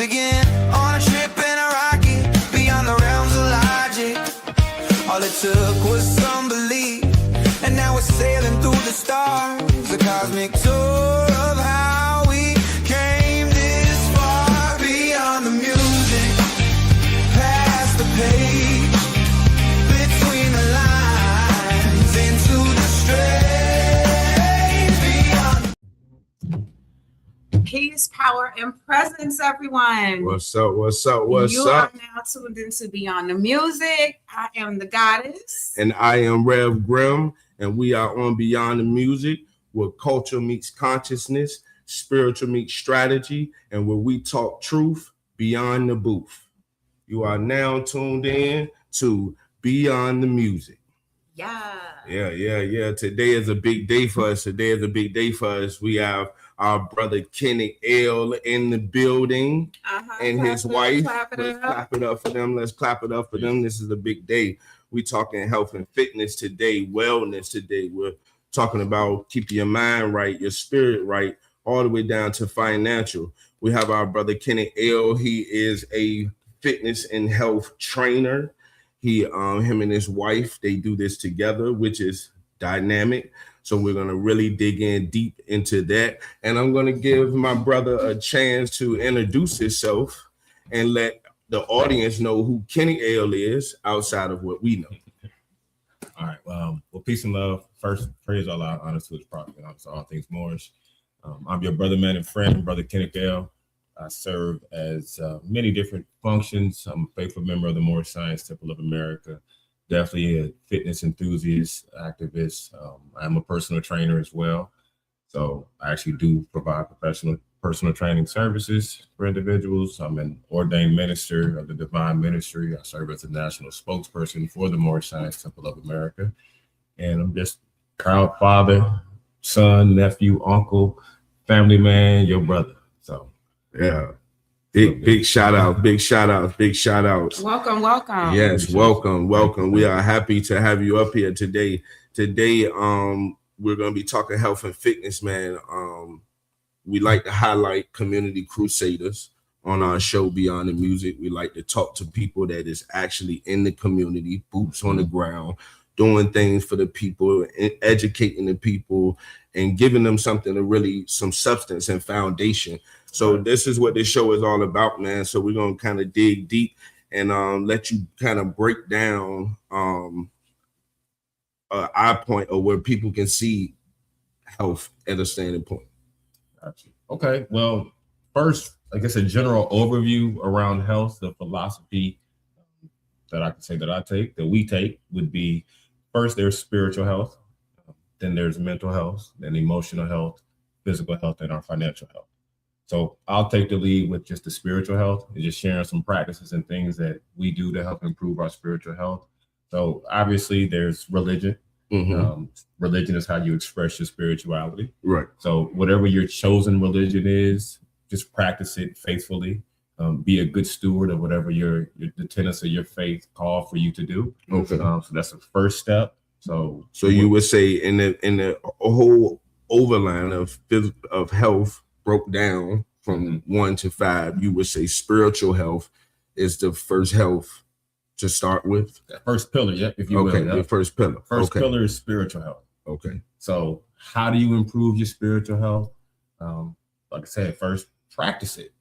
begin on a trip in a rocket beyond the realms of logic. All it took was some belief, and now we're sailing through the stars, a cosmic tour of how we came this far. Beyond the music, past the page, between the lines, into the strange. Beyond. Peace, power, and presence, everyone. What's up? What's up? What's you up? are now tuned into Beyond the Music. I am the goddess. And I am Rev Grimm, and we are on Beyond the Music, where culture meets consciousness, spiritual meets strategy, and where we talk truth beyond the booth. You are now tuned in to Beyond the Music. Yeah. Yeah. Today is a big day for us. We have our brother Kenny L in the building, and his wife. Let's clap it up for them. This is a big day. We talking health and fitness today, wellness today. We're talking about keeping your mind right, your spirit right, all the way down to financial. We have our brother Kenny L. He is a fitness and health trainer. Him and his wife, they do this together, which is dynamic. So we're going to really dig in deep into that. And I'm going to give my brother a chance to introduce himself and let the audience know who Kenny L is outside of what we know. All right. Well, peace and love. First, praise Allah, honor to his prophet, and honor to all things Moorish. I'm your brother, man, and friend, brother Kenny L. I serve as many different functions. I'm a faithful member of the Moorish Science Temple of America. Definitely a fitness enthusiast, activist. I'm a personal trainer as well. So I actually do provide professional personal training services for individuals. I'm an ordained minister of the Divine Ministry. I serve as a national spokesperson for the Moorish Science Temple of America. And I'm just proud father, son, nephew, uncle, family man, your brother. So yeah. Big shout out. Welcome. Yes, welcome. We are happy to have you up here today. We're going to be talking health and fitness, man. We like to highlight community crusaders on our show Beyond the Music. We like to talk to people that is actually in the community, boots on the ground, doing things for the people, educating the people, and giving them something to really, some substance and foundation. So this is what this show is all about, man. So we're going to kind of dig deep and let you kind of break down our point of where people can see health at a standing point. Gotcha. Okay. Well, first, I guess a general overview around health, the philosophy that I can say that we take would be, first, there's spiritual health, then there's mental health, then emotional health, physical health, and our financial health. So I'll take the lead with just the spiritual health and just sharing some practices and things that we do to help improve our spiritual health. So obviously there's religion. Mm-hmm. Religion is how you express your spirituality. Right. So whatever your chosen religion is, just practice it faithfully. Be a good steward of whatever the tenets of your faith call for you to do. Okay. So that's the first step. So you would say in the whole overline of health broke down from 1 to 5, you would say spiritual health is the first health to start with. That first pillar, yeah, if you will. Okay, the first pillar. First pillar is spiritual health. Okay. So how do you improve your spiritual health? Like I said, first practice it.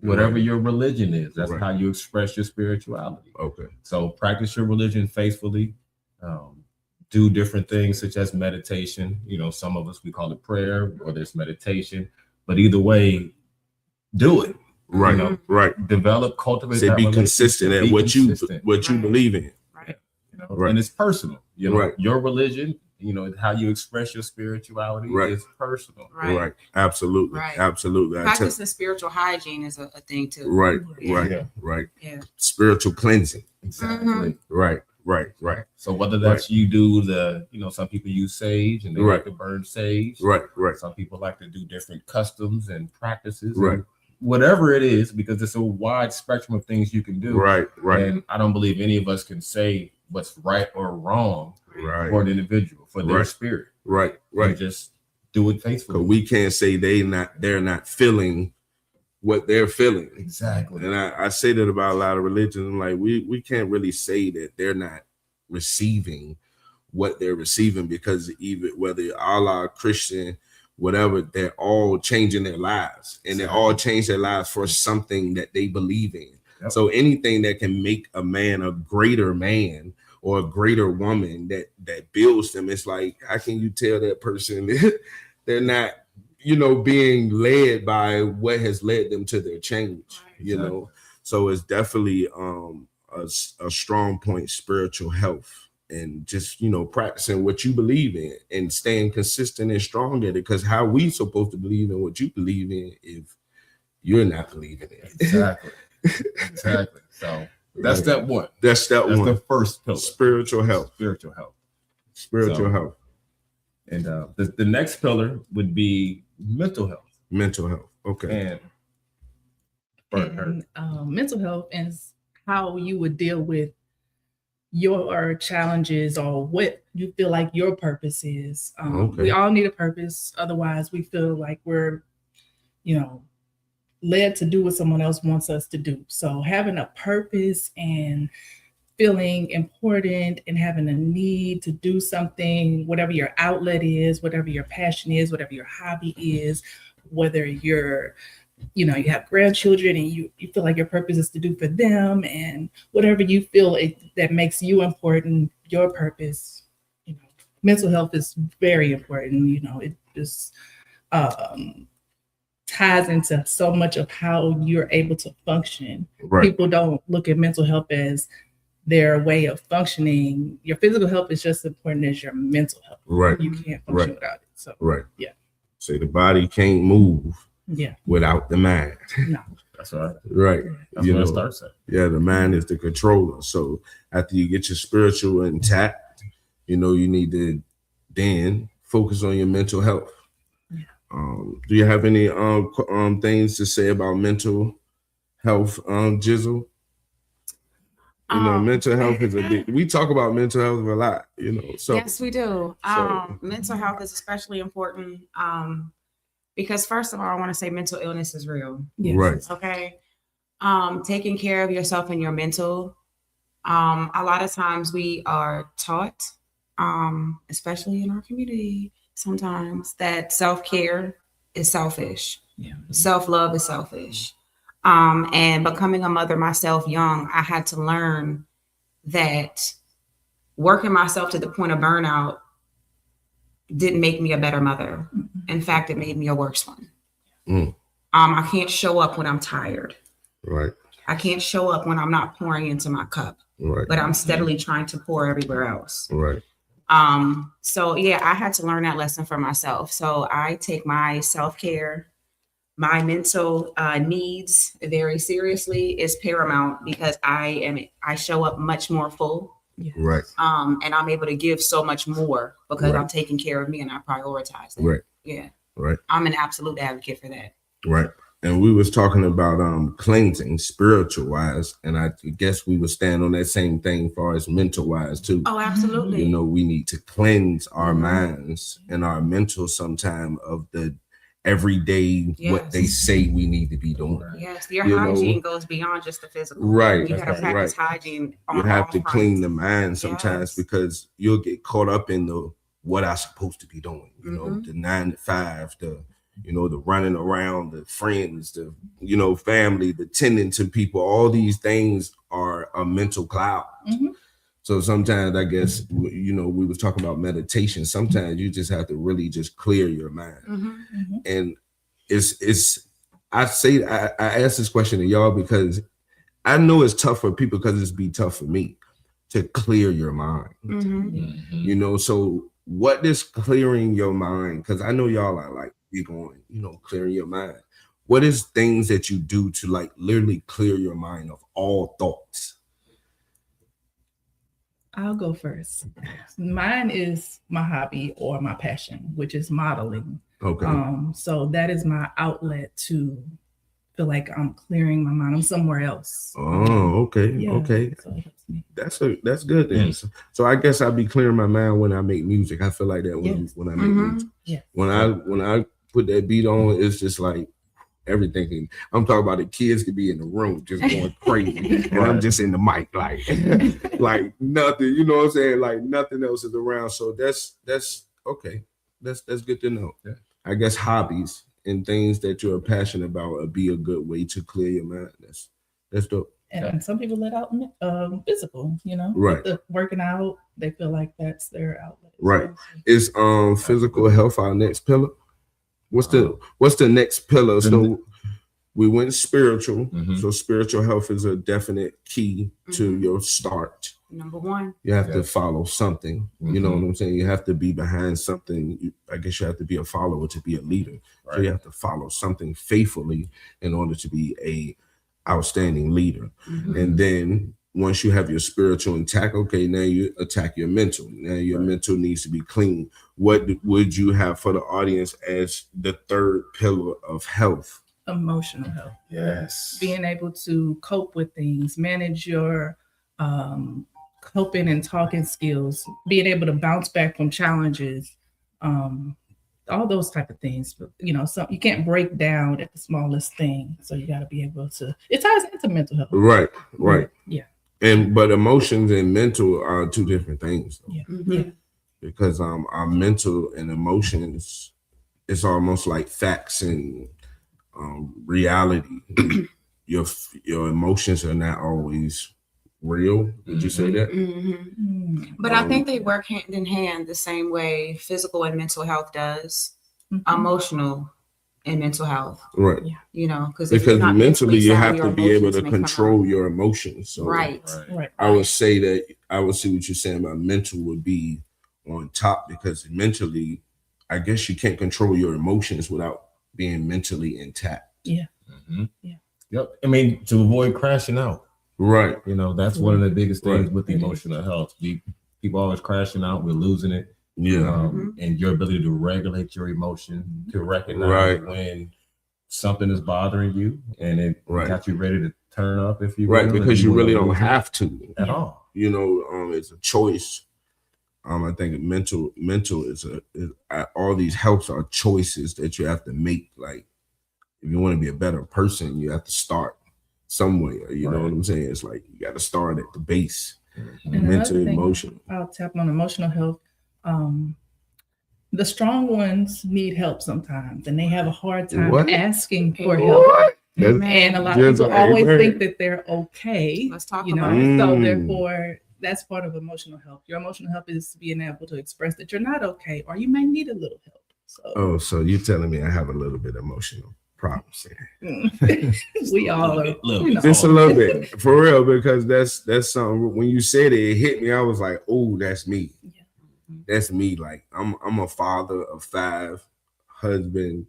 Whatever your religion is, that's how you express your spirituality. Okay. So practice your religion faithfully. Do different things such as meditation. You know, some of us, we call it prayer or there's meditation, but either way, do it. Right. You know, right. Develop, cultivate. Say be consistent at what you believe in. Right. You know, and it's personal. You know, right. Your religion, you know, how you express your spirituality is personal. Right. Absolutely. Right. Absolutely. Practicing spiritual hygiene is a thing too. Right. Yeah. Right. Yeah. Spiritual cleansing. Exactly. Mm-hmm. Right. So whether that's you do some people use sage and they like to burn sage. Right. Some people like to do different customs and practices. Right. And whatever it is, because it's a wide spectrum of things you can do. Right. And I don't believe any of us can say what's right or wrong for an individual, for their spirit. Right. And just do it faithfully. Because we can't say they're not feeling what they're feeling. Exactly. And I say that about a lot of religions. I'm like, we can't really say that they're not receiving what they're receiving, because even whether Allah, Christian, whatever, they're all changing their lives, and they all change their lives for something that they believe in. Yep. So anything that can make a man a greater man or a greater woman that builds them, it's like, how can you tell that person they're not, being led by what has led them to their change, So it's definitely a strong point, spiritual health, and just, practicing what you believe in and staying consistent and strong at it. Because how we supposed to believe in what you believe in if you're not believing in it? Exactly. Exactly. So that's step one. That's one. The first pillar. Spiritual health. Spiritual health. And the next pillar would be mental health. Mental health. Okay. And mental health is how you would deal with your challenges or what you feel like your purpose is. We all need a purpose. Otherwise, we feel like we're, led to do what someone else wants us to do. So having a purpose and feeling important and having a need to do something, whatever your outlet is, whatever your passion is, whatever your hobby is, whether you're, you have grandchildren and you feel like your purpose is to do for them, and whatever you feel that makes you important, your purpose, mental health is very important. It just ties into so much of how you're able to function. Right. People don't look at mental health as their way of functioning. Your physical health is just as important as your mental health. Right. You can't function without it. So yeah. So the body can't move Yeah. without the mind. No. That's right. Right. That's where it starts at. Yeah, the mind is the controller. So after you get your spiritual intact, you need to then focus on your mental health. Yeah. Do you have any things to say about mental health, Jizzle? Mental health is we talk about mental health a lot, So yes, we do. Mental health is especially important. Because first of all, I want to say mental illness is real. Yes. Right. Okay. Taking care of yourself and your mental. A lot of times we are taught, especially in our community, sometimes that self-care is selfish. Yeah. Self-love is selfish. And becoming a mother myself young, I had to learn that working myself to the point of burnout didn't make me a better mother. In fact, it made me a worse one. I can't show up when I'm tired. Right. I can't show up when I'm not pouring into my cup. Right. But I'm steadily trying to pour everywhere else. Right. So yeah, I had to learn that lesson for myself. So I take my self-care, my mental needs very seriously. Is paramount because I show up much more full. Yes. Right. And I'm able to give so much more because Right. I'm taking care of me and I prioritize that. Right. Yeah. Right. I'm an absolute advocate for that. Right. And we was talking about cleansing spiritual wise, and I guess we would stand on that same thing as far as mental wise too. Oh, absolutely. We need to cleanse our minds and our mental sometime of the everyday what they say we need to be doing. Yes, your hygiene goes beyond just the physical. Right. You gotta practice hygiene. You have to clean the mind sometimes because you'll get caught up in the what I'm supposed to be doing. The 9 to 5, the running around, the friends, the family, the tending to people. All these things are a mental cloud. Mm-hmm. So sometimes I guess we was talking about meditation. Sometimes you just have to really just clear your mind. Mm-hmm. And I ask this question to y'all because I know it's tough for people because it's be tough for me to clear your mind. Mm-hmm. So what is clearing your mind? Because I know y'all are like big on, clearing your mind. What is things that you do to like literally clear your mind of all thoughts? I'll go first. Mine is my hobby or my passion, which is modeling. Okay. So that is my outlet to feel like I'm clearing my mind. I'm somewhere else. Oh, okay. Yeah, Okay. so it helps me. That's good then. So I guess I'll be clearing my mind when I make music. I feel like that when I make music. Yeah. When I put that beat on, it's just like everything. I'm talking about the kids could be in the room just going crazy, and I'm just in the mic like nothing. You know what I'm saying? Like nothing else is around. So that's okay. That's good to know. Yeah. I guess hobbies and things that you're passionate about would be a good way to clear your mind. That's dope. And some people let out physical, Right. The working out, they feel like that's their outlet. Right. Is physical health our next pillar? What's the next pillar? So we went spiritual. Mhm. So spiritual health is a definite key to your start. Number one. You have to follow something. You know what I'm saying? You have to be behind something. I guess you have to be a follower to be a leader. Right. So you have to follow something faithfully in order to be a outstanding leader. And then once you have your spiritual intact, okay, now you attack your mental. Now your mental needs to be clean. What would you have for the audience as the third pillar of health? Emotional health. Yes. Being able to cope with things, manage your coping and talking skills, being able to bounce back from challenges, all those type of things. But so you can't break down at the smallest thing. So you got to be able to. It ties into mental health. Right. Yeah. But emotions and mental are two different things. Though. Yeah. Mhm. Yeah. Because our mental and emotions, it's almost like facts and reality. your emotions are not always real. Would you say that? Mhm. But I think they work hand in hand the same way physical and mental health does, emotional and mental health. Right. Because mentally you have to be able to control your emotions. So Right. Right. I would say that I would see what you're saying about mental would be on top, because mentally, I guess you can't control your emotions without being mentally intact. Yeah. Yeah. Yep. I mean, to avoid crashing out. Right. That's one of the biggest things Right. with emotional health. People always crashing out. We're losing it. Yeah. And your ability to regulate your emotion, to recognize when something is bothering you, and it got you ready to turn up, if you will, because you really don't have to at all. It's a choice. I think mental is all these helps are choices that you have to make. Like, if you want to be a better person, you have to start somewhere. You know what I'm saying? It's like you got to start at the base. And Mental, another thing, emotional. I'll tap on emotional health. The strong ones need help sometimes, and they have a hard time asking for help. And a lot of people always think that they're okay. Let's talk about it. So therefore, that's part of emotional health. Your emotional health is being able to express that you're not okay, or you may need a little help. So you're telling me I have a little bit of emotional problems here. We all are. Just a little bit, for real, because that's something. When you said it hit me. I was like, oh, that's me. Yeah. That's me. Like I'm a father of 5, husband,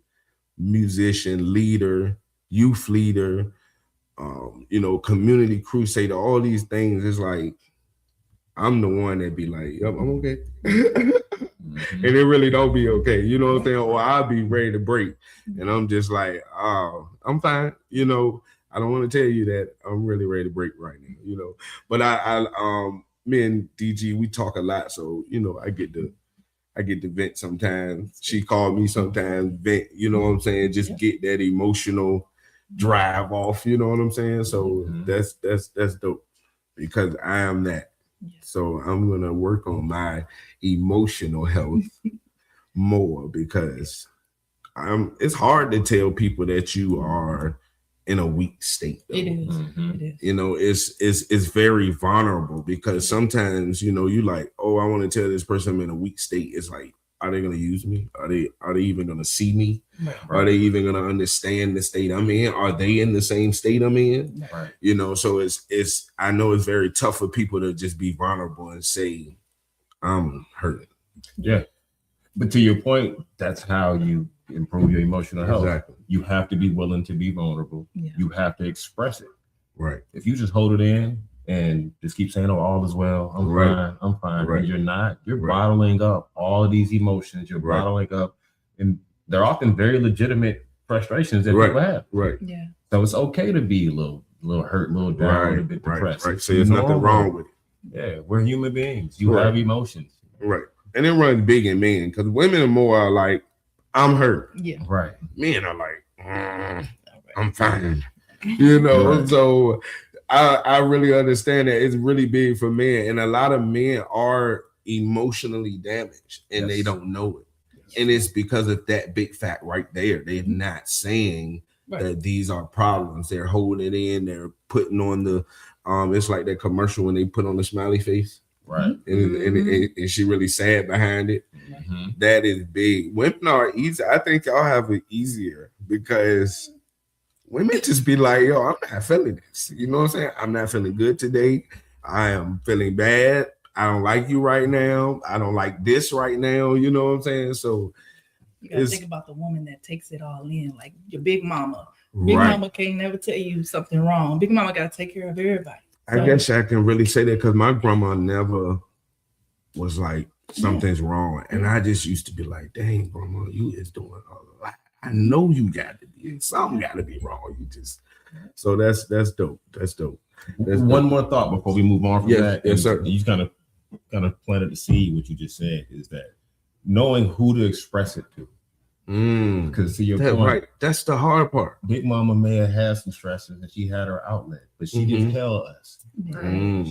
musician, leader, youth leader, community crusader. All these things is like I'm the one that be like, yep, I'm okay. And it really don't be okay. You know what I'm saying? Or I'll be ready to break. And I'm just like, oh, I'm fine. I don't want to tell you that I'm really ready to break right now, But me and DG, we talk a lot. So, I get to vent sometimes. She called me sometimes, vent, you know what I'm saying? Just get that emotional drive off, you know what I'm saying? So that's dope, because I am that. So I'm going to work on my emotional health more, because it's hard to tell people that you are in a weak state. Though. It is. It is. It's very vulnerable, because sometimes, you like, oh, I want to tell this person I'm in a weak state. It's like, are they going to use me? Are they even going to see me? Right. Are they even going to understand the state I'm in? Are they in the same state I'm in? Right. So it's I know it's very tough for people to just be vulnerable and say, I'm hurting. Yeah. But to your point, that's how you improve your emotional health. Exactly. You have to be willing to be vulnerable. Yeah. You have to express it. Right. If you just hold it in and just keep saying, oh, all is well, I'm fine. Right. And you're not. You're bottling up all of these emotions. You're bottling up, and they're often very legitimate frustrations that people have. Right. Yeah. So it's okay to be a little hurt, a little down, a little bit depressed. Right. So there's nothing wrong with it. Yeah, we're human beings. You have emotions. Right. And it runs big in men, because women are more like, I'm hurt. Yeah. Right. Men are like, I'm fine. You know, Right. so I really understand that it's really big for men, and a lot of men are emotionally damaged and they Yes. don't know it. And it's because of that big fact right there. They're not saying Right. that these are problems. They're holding it in. They're putting on the it's like that commercial when they put on the smiley face, Right. and she really sad behind it. Mhm. That is big. Women are easy. I think y'all have it easier because women just be like, yo, I'm not feeling this. You know what I'm saying? I'm not feeling good today. I am feeling bad. I don't like you right now. I don't like this right now. You know what I'm saying? So You gotta It's- think about the woman that takes it all in, like your big mama. Big right. mama can't never tell you something wrong. Big mama gotta take care of everybody. I guess I can really say that because my grandma never was like, something's wrong. And I just used to be like, dang, grandma, you is doing a lot. I know you got to be, something got to be wrong. You just, so that's dope. That's dope. That's One dope. more thought before we move on from Yes, that. yes, and sir. You kind of planted the seed. What you just said is that knowing who to express it to. Because to your That, point, right. That's the hard part. Big Mama may have had some stresses and she had her outlet, but she didn't tell us. She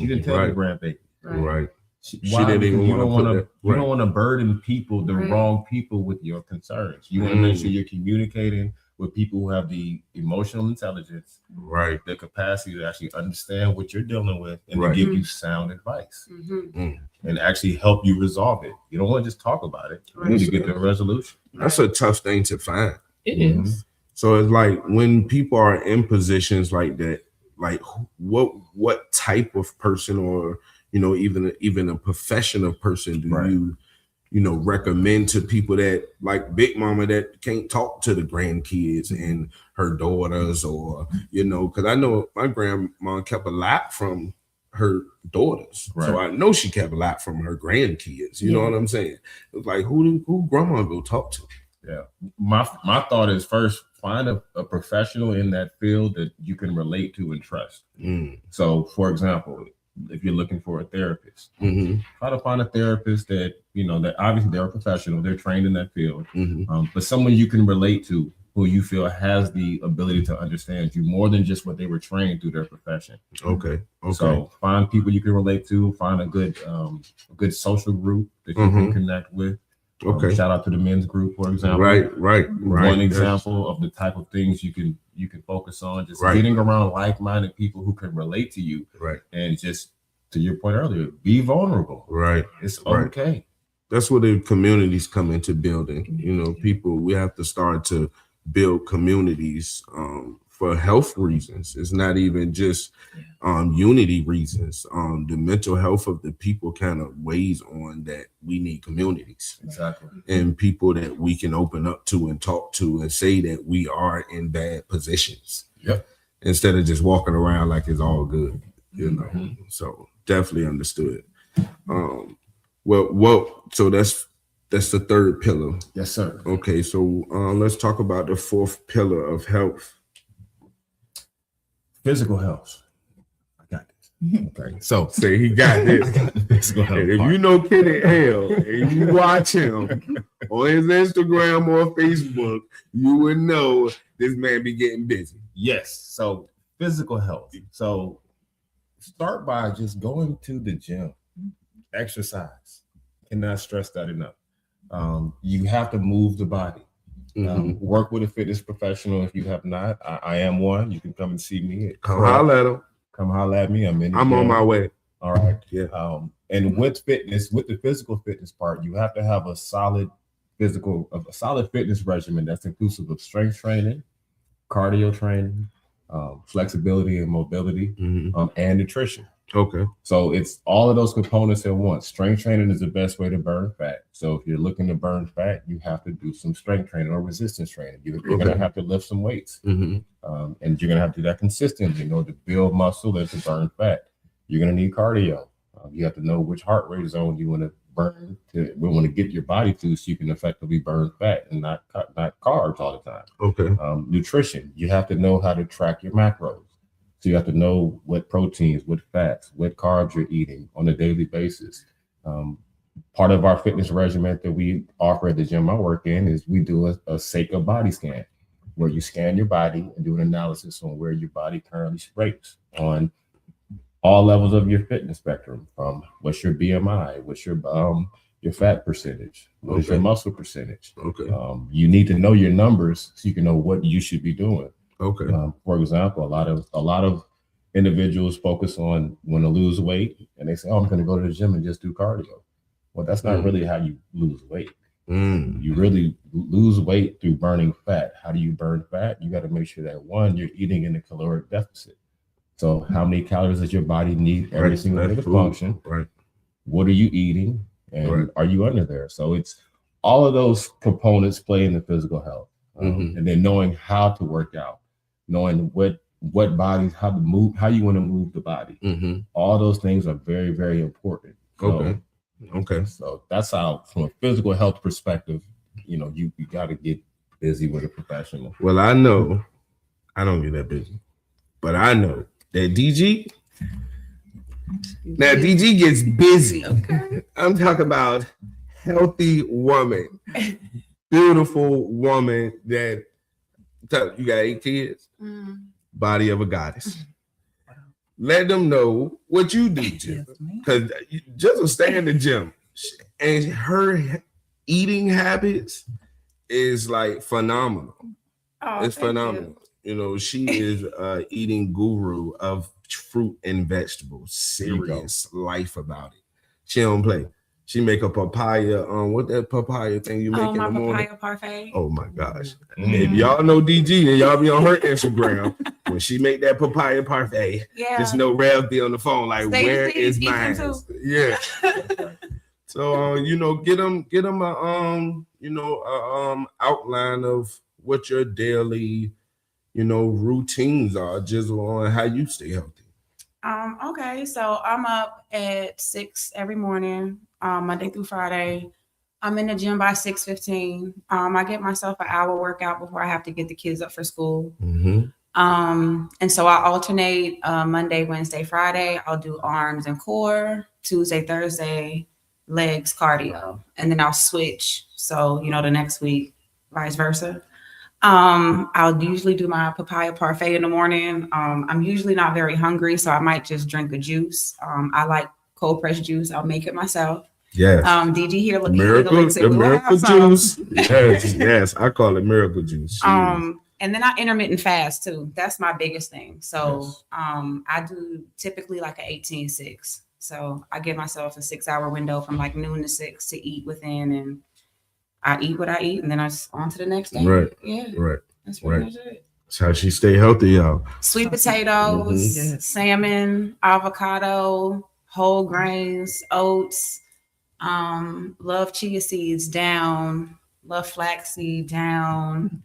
didn't tell the grandbaby. Right. She Why? didn't even Because you don't want want to to. put You that. don't want to burden people, the Right. wrong people, with your concerns. You want to make sure you're communicating with people who have the emotional intelligence, Right. the capacity to actually understand what you're dealing with, and Right. to give you sound advice Mhm. and actually help you resolve it. You don't want to just talk about it. You need to get to a resolution. That's a tough thing to find. It Mhm. is. So it's like when people are in positions like that, like what type of person, or even a professional person do Right. you recommend to people that, like Big Mama, that can't talk to the grandkids and her daughters, or because I know my grandma kept a lot from her daughters, so Right. I know she kept a lot from her grandkids. You know Yeah. what I'm saying? It's like who grandma go talk to? Yeah. My thought is, first, find a professional in that field that you can relate to and trust. So, for example, if you're looking for a therapist, Mm-hmm. try to find a therapist that that obviously they're a professional, they're trained in that field, Mm-hmm. but someone you can relate to, who you feel has the ability to understand you more than just what they were trained through their profession. Okay. So find people you can relate to. Find a good social group that you can connect with. Okay. Shout out to the men's group, for example. Right. One example of the type of things you can focus on, just Right. getting around like-minded people who can relate to you, Right. and just to your point earlier, be vulnerable. Right. It's Right. okay. That's where the communities come into building. People, we have to start to build communities for health reasons. It's not even just unity reasons. The mental health of the people kind of weighs on that. We need communities Exactly. and people that we can open up to and talk to and say that we are in bad positions. Yep. Instead of just walking around like it's all good. Mhm. So definitely understood. So that's the third pillar. Yes, sir. Okay, so let's talk about the fourth pillar of health. Physical health. I got this. Okay. So Say he got this. I got the physical health And if part. you know Kenny Hale and you watch him on his Instagram or Facebook, you would know this man be getting busy. Yes. So physical health. So start by just going to the gym, exercise. Cannot stress that enough. You have to move the body. Work with a fitness professional if you have not. I am one. You can come and see me. Come holler at him. Come holler at me. I'm in. I'm on my way. All right. Yeah. And with fitness, with the physical fitness part, you have to have a solid fitness regimen that's inclusive of strength training, cardio training, flexibility and mobility, and nutrition. Okay. So it's all of those components at once. Strength training is the best way to burn fat. So if you're looking to burn fat, you have to do some strength training or resistance training. You're going to have to lift some weights, and you're going to have to do that consistently in order to build muscle and to burn fat. You're going to need cardio. You have to know which heart rate zone you want to burn we want to get your body to, so you can effectively burn fat and not carbs all the time. Okay. Nutrition. You have to know how to track your macros. So you have to know what proteins, what fats, what carbs you're eating on a daily basis. Part of our fitness regimen that we offer at the gym I work in is we do a Seika body scan. where you scan your body and do an analysis on where your body currently rates on all levels of your fitness spectrum, from what's your BMI, what's your fat percentage, what is your muscle percentage. Okay. You need to know your numbers so you can know what you should be doing. Okay. For example, a lot of individuals focus on when to lose weight, and they say, "Oh, I'm going to go to the gym and just do cardio." Well, that's not really how you lose weight. You really lose weight through burning fat. How do you burn fat? You got to make sure that, one, you're eating in a caloric deficit. So how many calories does your body need every single day to function? Right. What are you eating? And are you under there? So it's all of those components play in the physical health. And then knowing how to work out, knowing what bodies, how to move, how you want to move the body. All those things are very, very important. So, Okay. So that's how, from a physical health perspective, you got to get busy with a professional. Well, I know I don't get that busy, but I know that DG gets busy. Okay. I'm talking about healthy woman, beautiful woman that you got 8 kids, body of a goddess. Let them know what you do, Jim, because just to stay in the gym, and her eating habits is like phenomenal. Oh, it's phenomenal. She is eating guru of fruit and vegetables. Serious life about it. She don't play. She make a papaya. What that papaya thing you make in the morning? Papaya parfait. Oh my gosh! If y'all know DG and y'all be on her Instagram, when she make that papaya parfait, just know Rev be on the phone like, where is mine? Yeah. So get them a outline of what your daily routines are, just on how you stay healthy. Okay, so I'm up at 6 every morning, Monday through Friday. I'm in the gym by 6:15. I get myself an hour workout before I have to get the kids up for school. And so I alternate Monday, Wednesday, Friday. I'll do arms and core. Tuesday, Thursday, legs, cardio, and then I'll switch. So the next week, vice versa. I'll usually do my papaya parfait in the morning. I'm usually not very hungry, so I might just drink a juice. I like cold pressed juice. I'll make it myself. Yes. DG here looking the miracle juice. Yes, I call it miracle juice. And then I intermittent fast too. That's my biggest thing. So I do typically like an 18-6. So I give myself a 6-hour window from like noon to 6 to eat within, and I eat what I eat, and then I just on to the next day. Right. Yeah. Right. That's pretty much it. That's how she stay healthy, y'all. Sweet potatoes, salmon, avocado, whole grains, oats. Love chia seeds down. Love flaxseed down.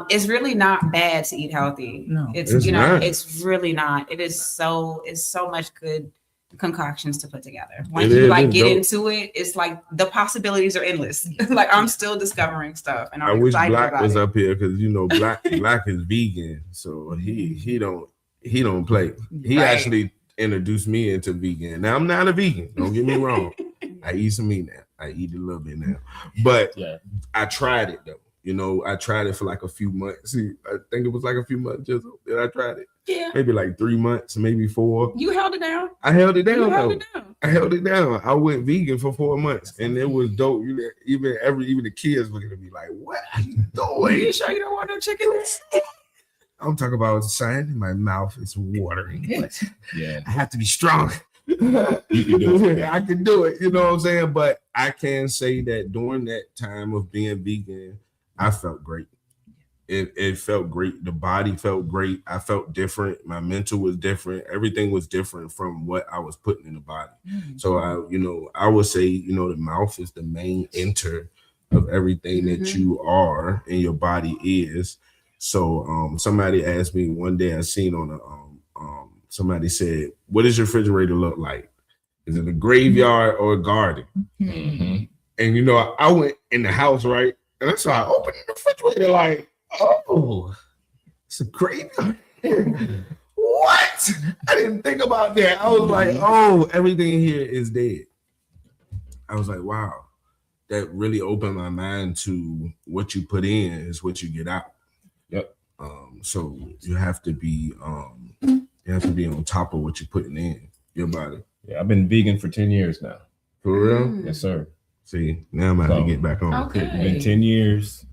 It's really not bad to eat healthy. No, it's not. It's really not. It's so much good concoctions to put together. Once It you is get dope. into it, it's like the possibilities are endless. Like I'm still discovering stuff, and I I'm wish excited Black about was it. up here, because Black is vegan, so he don't play. He Right. actually introduced me into vegan. Now I'm not a vegan. Don't get me wrong. I eat some meat now. I eat a little bit now, but I tried it though. I tried it for like a few months. See, I think it was like a few months just that I tried it. Yeah. Maybe like 3 months, maybe 4. You held it down. I held it down You though. held it down. I held it down. I went vegan for 4 months, and it was dope. Even the kids looking at me like, "What are you doing? You sure you don't want no chicken? I'm talking about sign. My mouth is watering. But Yeah. I have to be strong. You can do it. I can do it. You know what I'm saying? But I can say that during that time of being vegan, I felt great. It felt great. The body felt great. I felt different. My mental was different. Everything was different from what I was putting in the body. So I would say, the mouth is the main enter of everything that you are and your body is. So somebody asked me one day, I seen on somebody said, "What does your refrigerator look like? Is it a graveyard or a garden?" Mm-hmm. And I went in the house, right? And so I opened the refrigerator like, oh, it's a graveyard. What? I didn't think about that. I was like, oh, everything here is dead. I was like, wow, that really opened my mind to what you put in is what you get out. Yep. So you have to be on top of what you're putting in your body. Yeah, I've been vegan for 10 years now. For real? Yes, sir. See, now I'm about to So, get back on. okay. it. Been 10 years.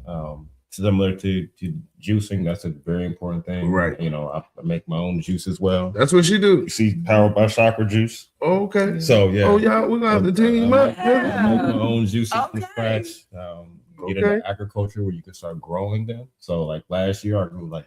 Similar to juicing, that's a very important thing. Right. You know, I make my own juice as well. That's what she do. You see, powered by Chakra Juice. Oh, okay. So yeah. Oh, yeah, we're gonna have to team up. I make my own juices Okay. from scratch. Get Okay. into agriculture where you can start growing them. So like last year, I grew like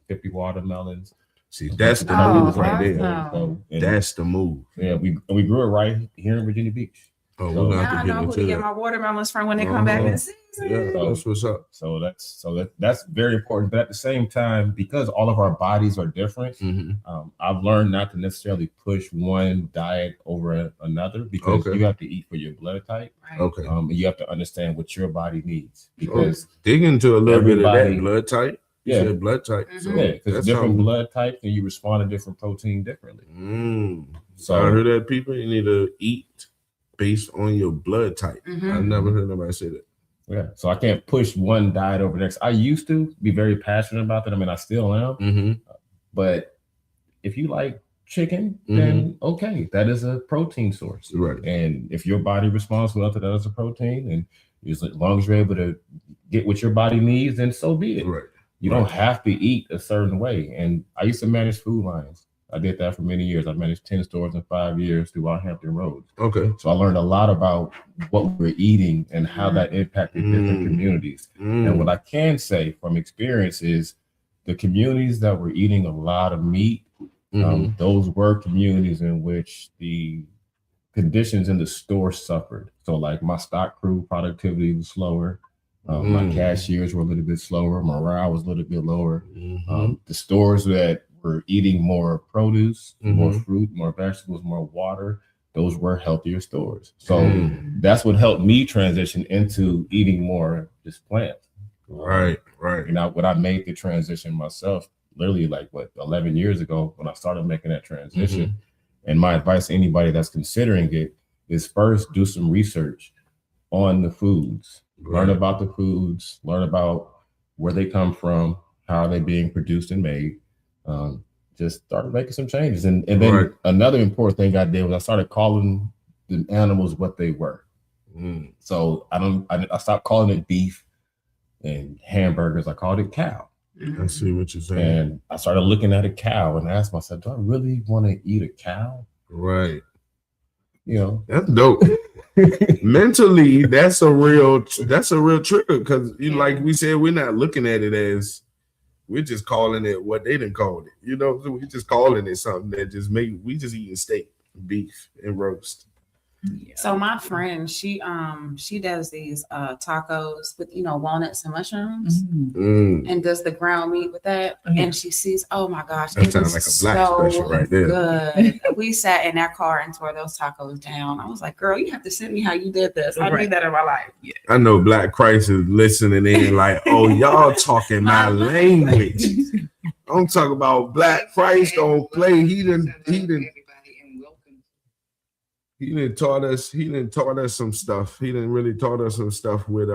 50 watermelons. See, that's the Oh, move right there. awesome. And, That's the move. yeah, we grew it right here in Virginia Beach. Oh, So- we're gonna Now have I to know get who to into get that. my watermelons from when they come back in the season. Yeah, that's what's up. So that's very important. But at the same time, because all of our bodies are different, I've learned not to necessarily push one diet over another because Okay. you have to eat for your blood type. Right. Okay. And you have to understand what your body needs because Dig into a little bit of Everybody- that blood type. You Yeah. said blood type. So yeah, because that's different something. blood types and you respond to different protein differently. So I heard that people, you need to eat based on your blood type. Mhm. I never heard nobody say that. Yeah, so I can't push one diet over the next. I used to be very passionate about that. I mean, I still am. But if you like chicken, then okay, that is a protein source. Right. And if your body responds well to that as a protein, and as long as you're able to get what your body needs, then so be it. Right. You don't have to eat a certain way. And I used to manage Food Lions. I did that for many years. I managed 10 stores in 5 years throughout Hampton Roads. Okay. So I learned a lot about what we're eating and how that impacted different communities. And what I can say from experience is the communities that were eating a lot of meat, those were communities in which the conditions in the store suffered. So like my stock crew productivity was slower. My cashiers were a little bit slower. Morale was a little bit lower. The stores that were eating more produce, more fruit, more vegetables, more water, those were healthier stores. So that's what helped me transition into eating more just plants. Right. You know, when I made the transition myself, literally like 11 years ago when I started making that transition. And my advice to anybody that's considering it is first do some research on the foods. Learn about the foods, learn about where they come from, how are they being produced and made. Just started making some changes. And then another important thing I did was I started calling the animals what they were. So I stopped calling it beef and hamburgers. I called it cow. I see what you're saying. And I started looking at a cow and asked myself, do I really want to eat a cow? Right. You know, That's dope. Mentally, that's a real trigger because like we said, we're not looking at it as we're just calling it what they didn't call it. You know, so we're just calling it something that we just eating steak, beef, and roast. So my friend, she does these tacos with walnuts and mushrooms, and does the ground meat with that. And she sees, oh my gosh, That it sounds was like a black so special right there. good. We sat in that car and tore those tacos down. I was like, girl, you have to send me how you did this. I need that in my life. I know Black Christ is listening in like, oh, y'all talking my language. I'm talking about Black Christ don't play. He didn't taught us some stuff. He didn't really taught us some stuff with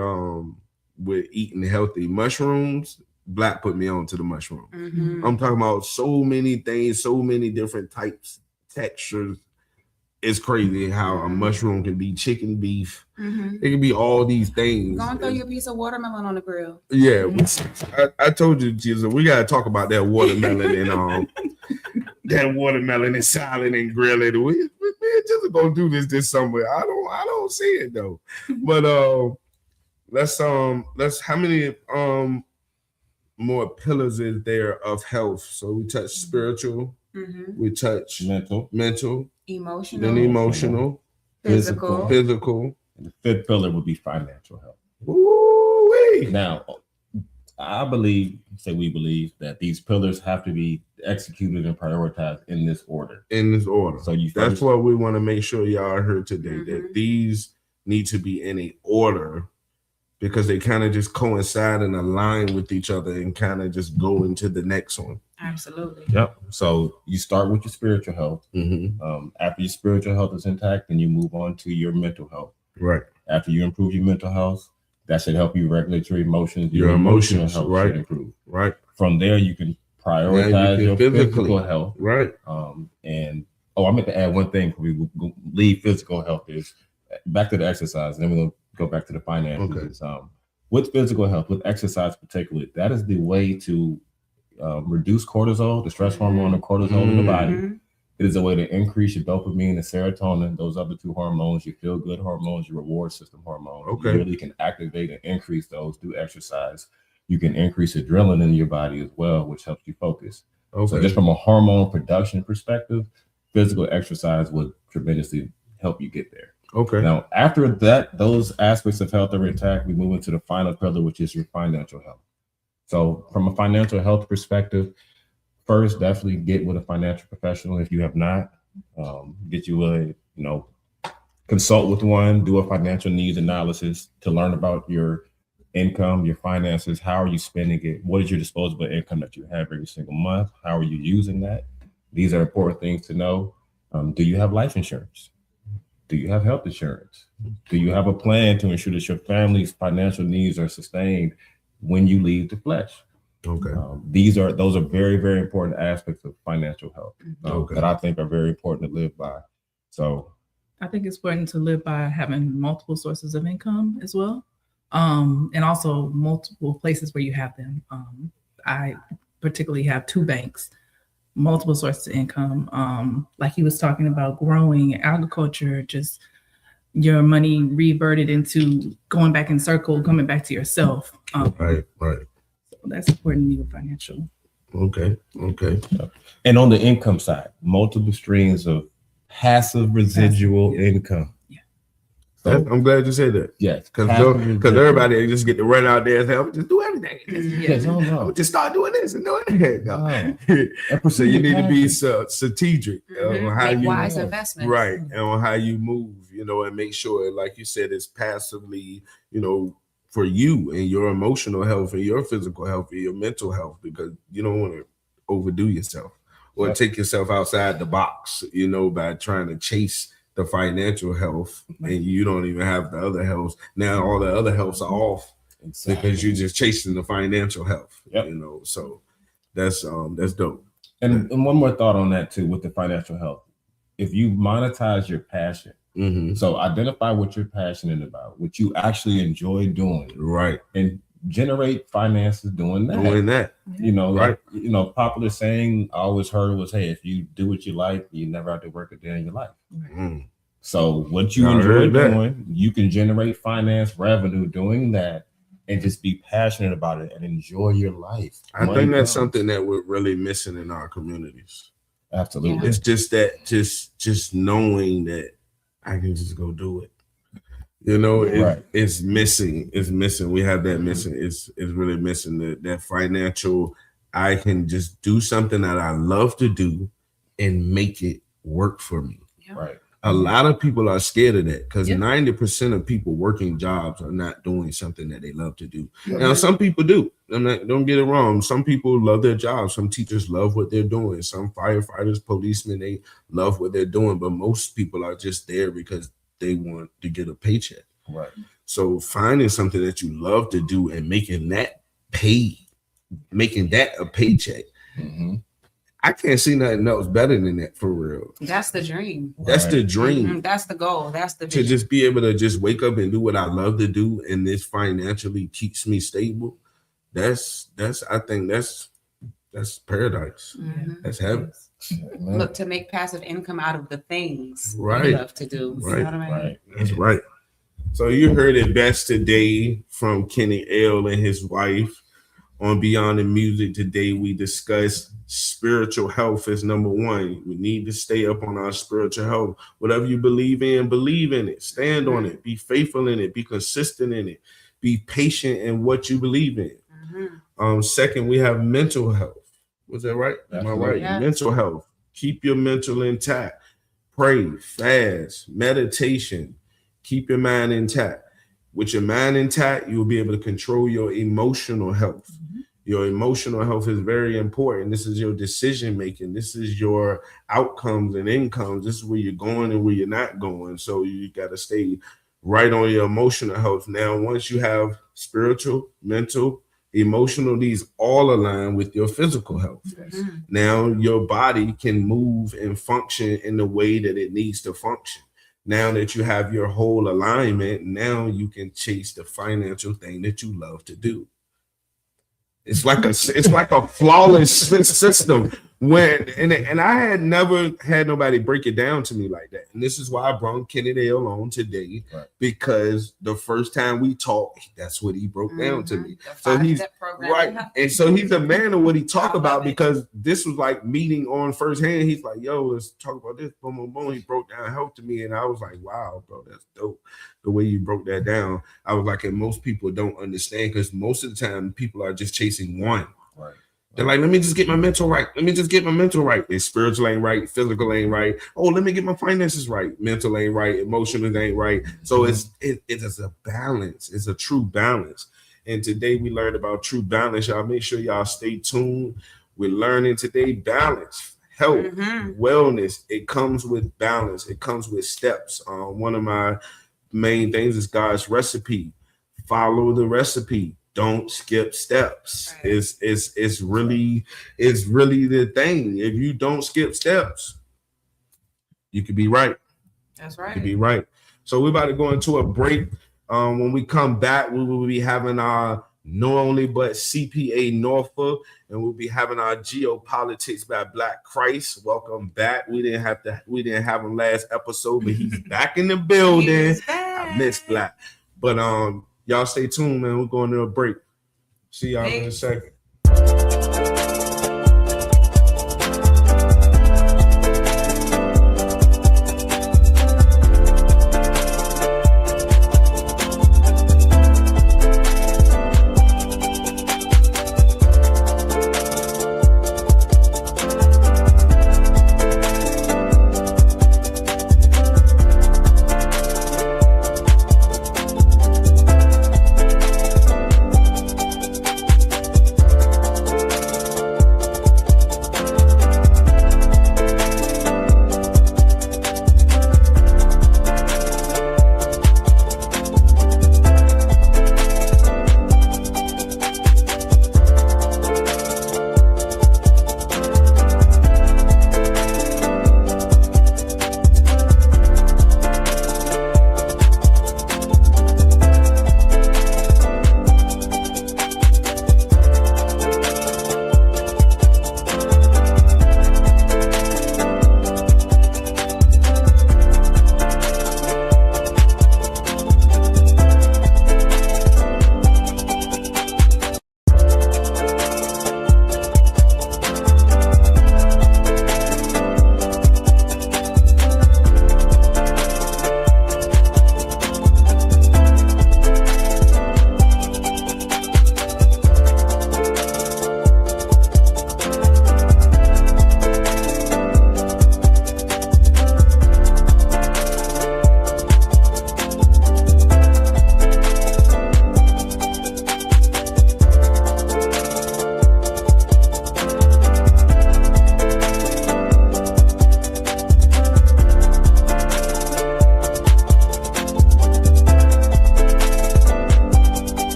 eating healthy mushrooms. Black put me on to the mushroom. I'm talking about so many things, so many different types, textures. It's crazy how a mushroom can be chicken, beef. It can be all these things. Go and throw your piece of watermelon on the grill. Yeah, I told you, Jesus, we gotta talk about that watermelon and that watermelon and salad and grill it. We're just gonna do this somewhere. I don't see it though. But let's how many more pillars is there of health? So we touch spiritual, we touch mental, emotional, physical. And the fifth pillar would be financial health. Ooh-wee. Now, we believe that these pillars have to be executed and prioritized in this order. So that's what we want to make sure y'all heard today, that these need to be in a order because they kind of just coincide and align with each other and kind of just go into the next one. Absolutely. Yep. So you start with your spiritual health. After your spiritual health is intact, then you move on to your mental health. Right. After you improve your mental health, That should help you regulate your emotions. Your emotions, health right. should improve. Right. From there, you can prioritize your physical health. Right. And I meant to add one thing before we leave physical health is back to the exercise. Then we're going to go back to the finances. Okay. With physical health, with exercise particularly, that is the way to reduce cortisol, the stress hormone and cortisol in the body. It is a way to increase your dopamine and serotonin, those other two hormones, your feel-good hormones, your reward system hormones. Okay. You really can activate and increase those through exercise. You can increase adrenaline in your body as well, which helps you focus. Okay. So just from a hormone production perspective, physical exercise would tremendously help you get there. Okay. Now, after that, those aspects of health are intact, we move into the final pillar, which is your financial health. So from a financial health perspective, first, definitely get with a financial professional if you have not. Get you consult with one, do a financial needs analysis to learn about your income, your finances. How are you spending it? What is your disposable income that you have every single month? How are you using that? These are important things to know. Do you have life insurance? Do you have health insurance? Do you have a plan to ensure that your family's financial needs are sustained when you leave the flesh? Okay. Those are very, very important aspects of financial health that I think are very important to live by. So I think it's important to live by having multiple sources of income as well. And also multiple places where you have them. I particularly have 2 banks, multiple sources of income. Like he was talking about growing agriculture, just your money reverted into going back in circle, coming back to yourself. Right. So that's important to you financial. Okay. And on the income side, multiple streams of passive residual income. So, I'm glad you said that. Yes, because everybody just get to run out there and say, "I'm just do everything. I'm just start doing this and doing that." So you need to be strategic on how you wise investments, right, and on how you move, and make sure, like you said, it's passively, for you and your emotional health and your physical health and your mental health, because you don't want to overdo yourself or take yourself outside the box, by trying to chase the financial health and you don't even have the other health. Now all the other healths are off because you're just chasing the financial health. So that's dope. And one more thought on that too with the financial health. If you monetize your passion, so identify what you're passionate about, what you actually enjoy doing, right, and generate finances doing that. Popular saying I always heard was, hey, if you do what you like, you never have to work a day in your life. So what you enjoy doing, you can generate finance revenue doing that and just be passionate about it and enjoy your life. I think that's something that we're really missing in our communities. Absolutely. It's just that just knowing that I can just go do it. It's missing. It's missing. We have that missing. It's really missing that financial. I can just do something that I love to do and make it work for me. Right. A lot of people are scared of that because 90% of people working jobs are not doing something that they love to do. Now, some people do. Don't get it wrong. Some people love their jobs. Some teachers love what they're doing. Some firefighters, policemen, they love what they're doing. But most people are just there because they want to get a paycheck. Right. So finding something that you love to do and making that a paycheck. I can't see nothing else better than that, for real. That's the dream. That's the dream. That's the goal. That's the vision. To just be able to just wake up and do what I love to do, and this financially keeps me stable. I think that's paradise. That's heaven. Look, to make passive income out of the things you love to do. Right. You know what I mean? Right. That's right. So you heard it best today from Kenny L and his wife on Beyond the Music. Today we discussed spiritual health is number one. We need to stay up on our spiritual health. Whatever you believe in it. Stand on it. Be faithful in it. Be consistent in it. Be patient in what you believe in. Second, we have mental health. Was that right? Am I right? Yes. Mental health. Keep your mental intact. Pray, fast, meditation. Keep your mind intact. With your mind intact, you'll be able to control your emotional health. Your emotional health is very important. This is your decision making. This is your outcomes and incomes. This is where you're going and where you're not going. So you got to stay right on your emotional health. Now, once you have spiritual, mental, emotional, these all align with your physical health. Mhm. Now your body can move and function in the way that it needs to function. Now that you have your whole alignment, now you can chase the financial thing that you love to do. It's like a flawless system. And I had never had nobody break it down to me like that. And this is why I brought Kenneth L on today, Right. because the first time we talked, that's what he broke down to me. The So he's five-step program. right, and so he's a man of what he I talk love about, it. because this was like meeting on first hand. He's like, "Yo, let's talk about this." Boom, boom, boom. He broke down health to me, and I was like, "Wow, bro, that's dope." The way you broke that down, I was like, and most people don't understand, because most of the time people are just chasing one. Right. They're like, let me just get my mental right. Let me just get my mental right. Their spiritual ain't right. Physical ain't right. Oh, let me get my finances right. Mental ain't right. Emotional ain't right. So it is a balance. It's a true balance. And today we learned about true balance. Y'all make sure y'all stay tuned. We're learning today balance, health, wellness. It comes with balance. It comes with steps. One of my main things is God's recipe. Follow the recipe. Don't skip steps. Right. It's really the thing. If you don't skip steps, you could be right. That's You right. could be right. So we're about to go into a break. When we come back, we will be having our No Only But CPA Norfolk, and we'll be having our Geopolitics by Black Christ. Welcome back. We didn't have him last episode, but he's back in the building. He's back. I miss Black. But y'all stay tuned, man. We're going to a break. See y'all in a second.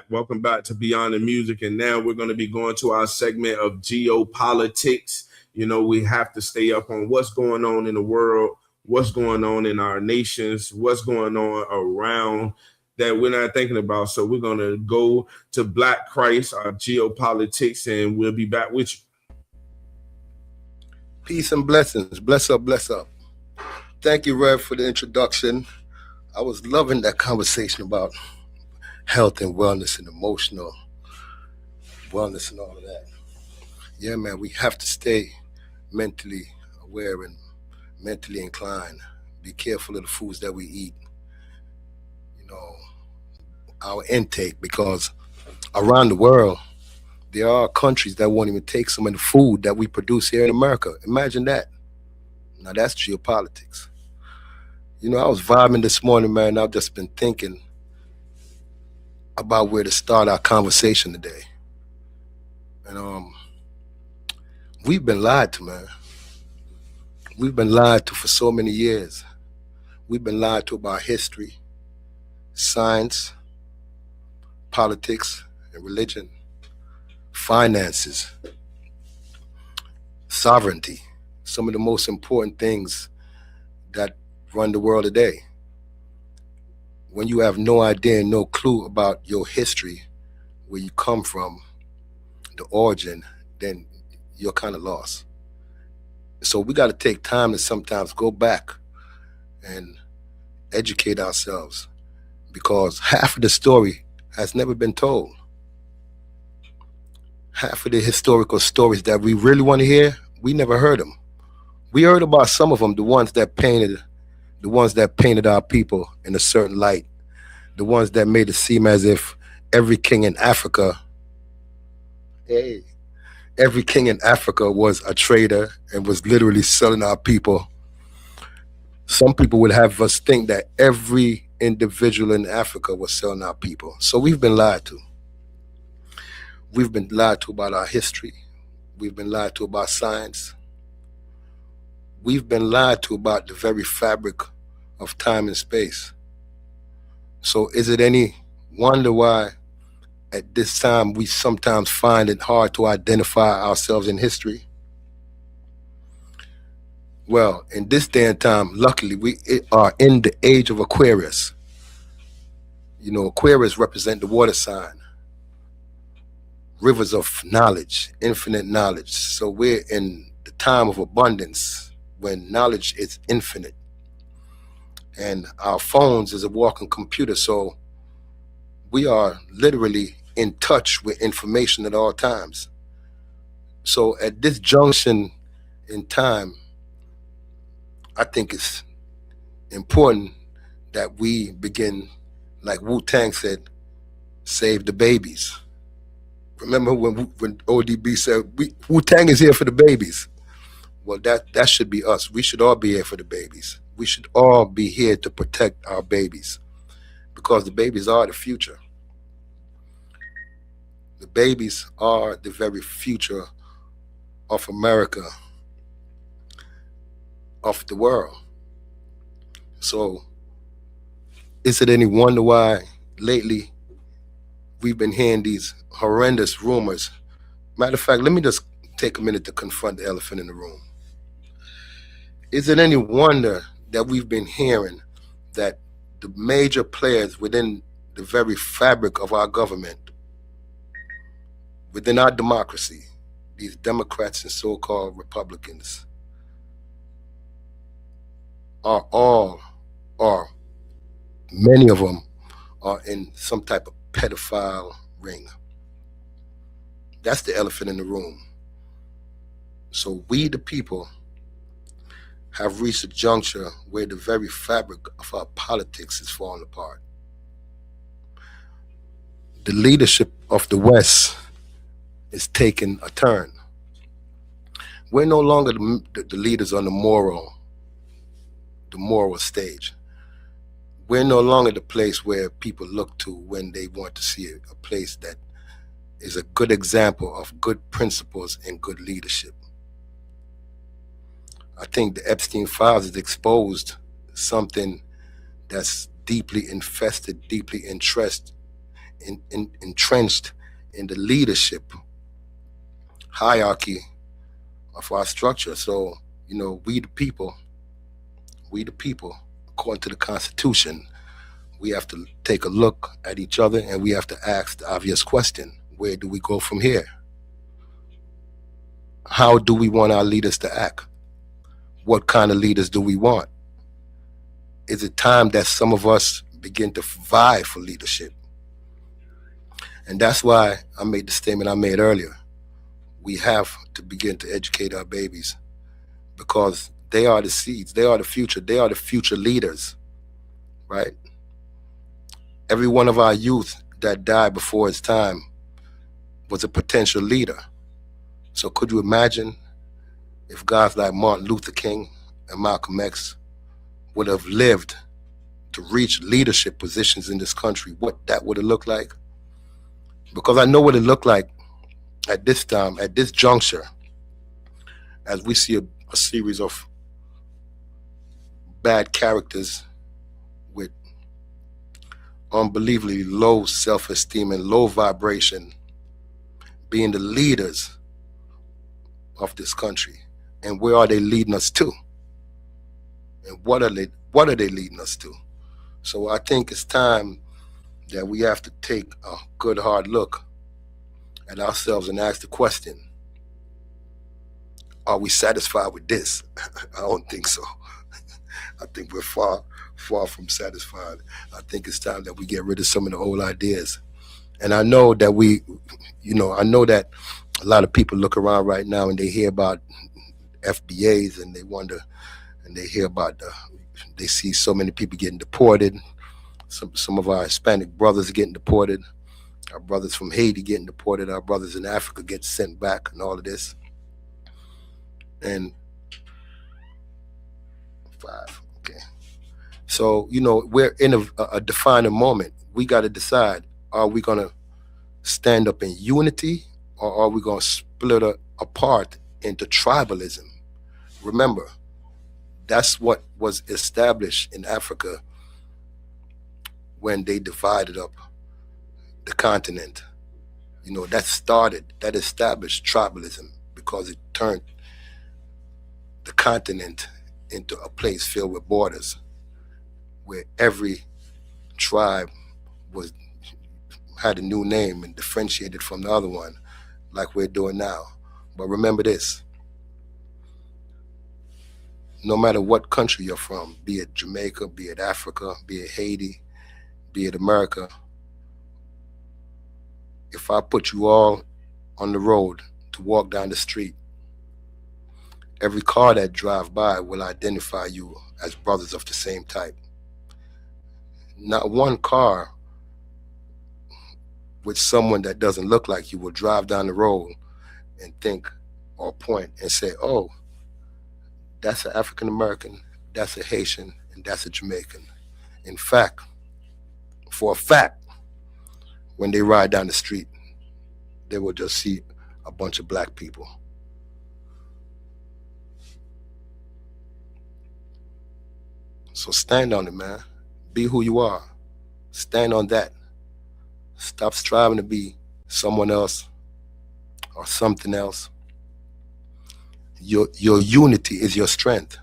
Welcome back to Beyond the Music. And now we're going to be going to our segment of geopolitics. You know, we have to stay up on what's going on in the world, what's going on in our nations, what's going on around that we're not thinking about. So we're going to go to Black Christ, our geopolitics, and we'll be back with you. Peace and blessings. Bless up, bless up. Thank you, Rev, for the introduction. I was loving that conversation about health and wellness and emotional wellness and all of that. Yeah, man, we have to stay mentally aware and mentally inclined. Be careful of the foods that we eat. You know, our intake, because around the world, there are countries that won't even take some of the food that we produce here in America. Imagine that. Now that's geopolitics. You know, I was vibing this morning, man. I've just been thinking about where to start our conversation today. And We've been lied to, man. We've been lied to for so many years. We've been lied to about history, science, politics, and religion, finances, sovereignty, some of the most important things that run the world today. When you have no idea and no clue about your history, where you come from, the origin, then you're kind of lost. So we got to take time to sometimes go back and educate ourselves, because half of the story has never been told. Half of the historical stories that we really want to hear, we never heard them. We heard about some of them, the ones that painted our people in a certain light, the ones that made it seem as if every king in Africa was a traitor and was literally selling our people. Some people would have us think that every individual in Africa was selling our people. So we've been lied to. We've been lied to about our history. We've been lied to about science. We've been lied to about the very fabric of time and space. So is it any wonder why at this time we sometimes find it hard to identify ourselves in history? Well, in this day and time, luckily, we are in the age of Aquarius. You know, Aquarius represent the water sign, rivers of knowledge, infinite knowledge. So we're in the time of abundance when knowledge is infinite. And our phones is a walking computer, so we are literally in touch with information at all times. So at this junction in time, I think it's important that we begin, like Wu-Tang said, save the babies. Remember when ODB said, Wu-Tang is here for the babies? Well, that should be us. We should all be here for the babies. We should all be here to protect our babies, because the babies are the future. The babies are the very future of America, of the world. So is it any wonder why lately we've been hearing these horrendous rumors? Matter of fact, let me just take a minute to confront the elephant in the room. Is it any wonder that we've been hearing that the major players within the very fabric of our government, within our democracy, these Democrats and so-called Republicans, or many of them are in some type of pedophile ring? That's the elephant in the room. So we, the people, have reached a juncture where the very fabric of our politics is falling apart. The leadership of the West is taking a turn. We're no longer the leaders on the moral stage. We're no longer the place where people look to when they want to see a place that is a good example of good principles and good leadership. I think the Epstein files has exposed something that's deeply infested, deeply entrenched in the leadership hierarchy of our structure. So, you know, we the people, according to the Constitution, we have to take a look at each other and we have to ask the obvious question: where do we go from here? How do we want our leaders to act? What kind of leaders do we want? Is it time that some of us begin to vie for leadership? And that's why I made the statement I made earlier. We have to begin to educate our babies, because they are the seeds, they are the future, they are the future leaders, right? Every one of our youth that died before its time was a potential leader. So could you imagine if guys like Martin Luther King and Malcolm X would have lived to reach leadership positions in this country, what that would have looked like? Because I know what it looked like at this time, at this juncture. as we see a series of bad characters with unbelievably low self-esteem and low vibration being the leaders of this country. And where are they leading us to? And what are they leading us to? So I think it's time that we have to take a good hard look at ourselves and ask the question, are we satisfied with this? I don't think so. I think we're far from satisfied. I think it's time that we get rid of some of the old ideas. And I know that I know that a lot of people look around right now and they hear about FBAs and they wonder, and they hear about, they see so many people getting deported. Some of our Hispanic brothers are getting deported. Our brothers from Haiti getting deported. Our brothers in Africa get sent back and all of this. And 5, okay. So, we're in a defining moment. We got to decide, are we going to stand up in unity or are we going to split apart into tribalism? Remember, that's what was established in Africa when they divided up the continent. That established tribalism because it turned the continent into a place filled with borders where every tribe had a new name and differentiated from the other one, like we're doing now. But remember this, no matter what country you're from, be it Jamaica, be it Africa, be it Haiti, be it America, if I put you all on the road to walk down the street, every car that drives by will identify you as brothers of the same type. Not one car with someone that doesn't look like you will drive down the road and think or point and say, oh, that's an African American, that's a Haitian, and that's a Jamaican. In fact, for a fact, when they ride down the street, they will just see a bunch of black people. So stand on it, man. Be who you are. Stand on that. Stop striving to be someone else or something else. Your unity is your strength.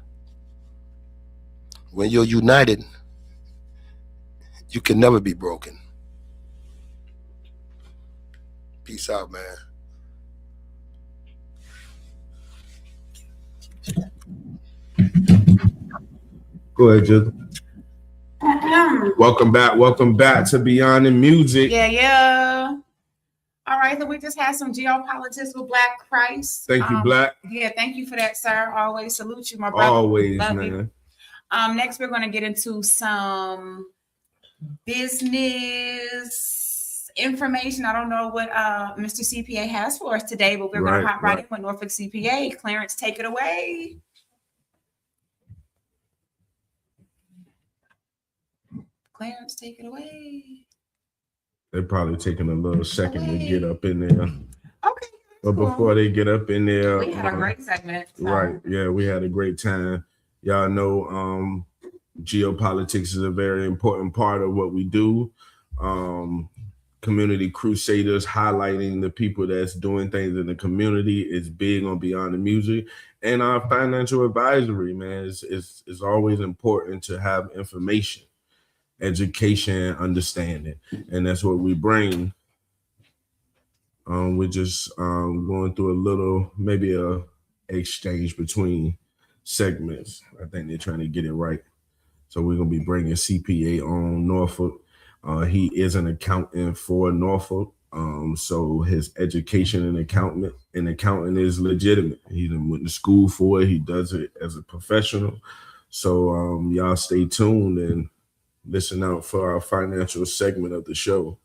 When you're united, you can never be broken. Peace out, man. Go ahead, Jill. Welcome back to Beyond the Music. Yeah. All right, so we just had some geopolitics with Black Christ. Thank you, Black. Yeah, thank you for that, sir. Always salute you, my brother. Always, Love man. You. Next, we're going to get into some business information. I don't know what Mr. CPA has for us today, but we're going to hop right in with Norfolk CPA. Clarence, take it away. Clarence, take it away. They're probably taking a little second to get up in there. Okay. But before they get up in there, we had a great segment. So. Right. Yeah, we had a great time. Y'all know geopolitics is a very important part of what we do. Community Crusaders, highlighting the people that's doing things in the community, is big on Beyond the Music. And our financial advisory, man, is always important to have information, education, understanding, and that's what we bring. We're just going through a little, maybe a exchange between segments. I think they're trying to get it right. So we're gonna be bringing CPA on Norfolk. He is an accountant for Norfolk. So his education in accounting is legitimate. He went to school for it. He does it as a professional. So y'all stay tuned and listen out for our financial segment of the show.